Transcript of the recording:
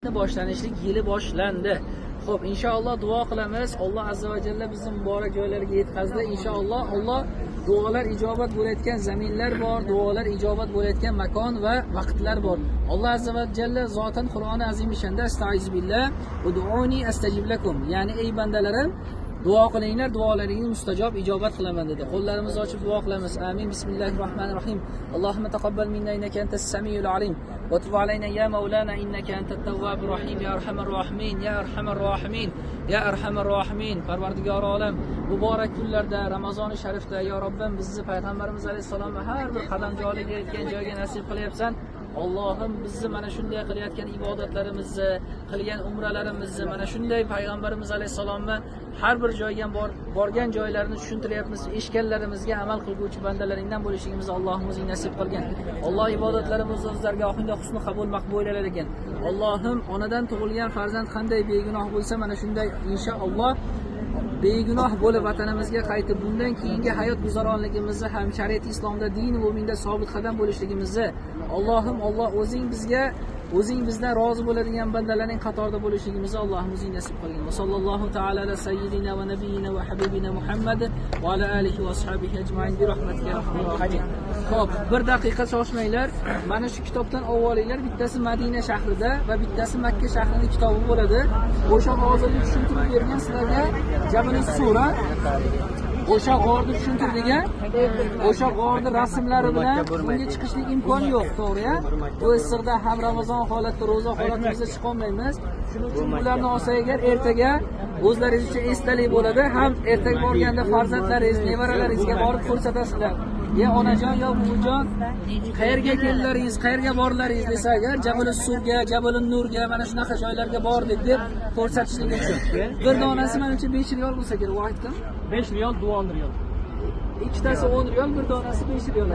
umratni boshlanishlik yili boshlandi. Xo'p, inshaalloh duo qilamiz. Alloh azza va jalla bizni muborak joylarga yetkazdi. Inshaalloh Alloh duolar ijobat bo'layotgan zaminlar bor, duolar ijobat bo'layotgan makon va vaqtlar bor. Alloh azza va jalla zotan Qur'oni azim ishanda astag'izbillah ud'uni astajib lakum. Ya'ni ey bandalarim, duo qilinglar, duolaringizni mustajob ijobat qilaman dedi. Qo'llarimizni ochib duo qilamiz. Amin. Bismillahirrohmanirrohim. Allohumma taqabbal minna innaka antas samiul alim va tub alayna ya maulana innaka antat tawwabur rahim ya arhamar rohimin ya arhamar rohimin ya arhamar rohimin. Parvardigor olam, muborak kunlarda Ramazoni sharifda ya Robbim bizni payg'ambarimiz alayhisalom har bir qadam joyiga yetgan joyga nasib qilyapsan. Allohim bizni mana shunday qilayotgan ibodatlarimizni, qilgan umralarimizni mana shunday payg'ambarimiz alayhisalomni har bir joyga borgan joylarini tushuntiryapmiz. Eshitganlarimizga amal qilguvchi bandalaringdan bo'lishimizni Allohimiz nasib qilgan. Alloh ibodatlarimizni o'z dargohingda husni qabul maqbul etar ekan. Allohim onadan tug'ilgan farzand qanday begunoh bo'lsa mana shunday inshaalloh begunoh bo'lib vatanimizga qaytib bundan keyingi hayot guzaronligimizni ham shariat islomda din mu'minda sobit qadam bo'lishligimizni Allohim Alloh o'zing bizdan rozi bo'ladigan bandalarning qatorida bo'lishligimizni Allohimiz nasib qilgin. Va sallallohu ta'ala ala sayyidina va nabiyina va habibina Muhammad va ala alihi va ashabihi ajmain bi rahmatika ya arhamar rohimin. Xo'p, bir daqiqa shoshmanglar. Mana shu kitobdan olinglar. Bittasi Madina shahrida va bittasi Makka shahrining kitobi bo'ladi. O'sha hozirgi tushuntirib bergan sizlarga Jabal Sura o'sha g'orni tushuntirdiga, o'sha g'orni rasmlari bilan bunga chiqishlik imkoni yo'q, to'g'ri-ya? Bu issiqda ham Ramazon holatda, ro'za holatimizda chiqa olmaymiz. Shuning uchun ularni olsak agar ertaga o'zlaringiz uchun esdalik bo'ladi, ham ertaga borganda farzandlaringiz, nevaralaringizga borib ko'rsatasizlar. Ya onajon yo buvijon, qayerga keldilaringiz, qayerga borlaringiz desa agar Jabal Surga, Jabal Nurga mana shunaqa joylarga bordik deb ko'rsatishlik uchun. Bir donasi menimcha 5 riyol bo'lsa kerak, vaqtdan 5 riyol, 10 riyol. ikkitasi 10 riyol, bir donasi 5 riyol.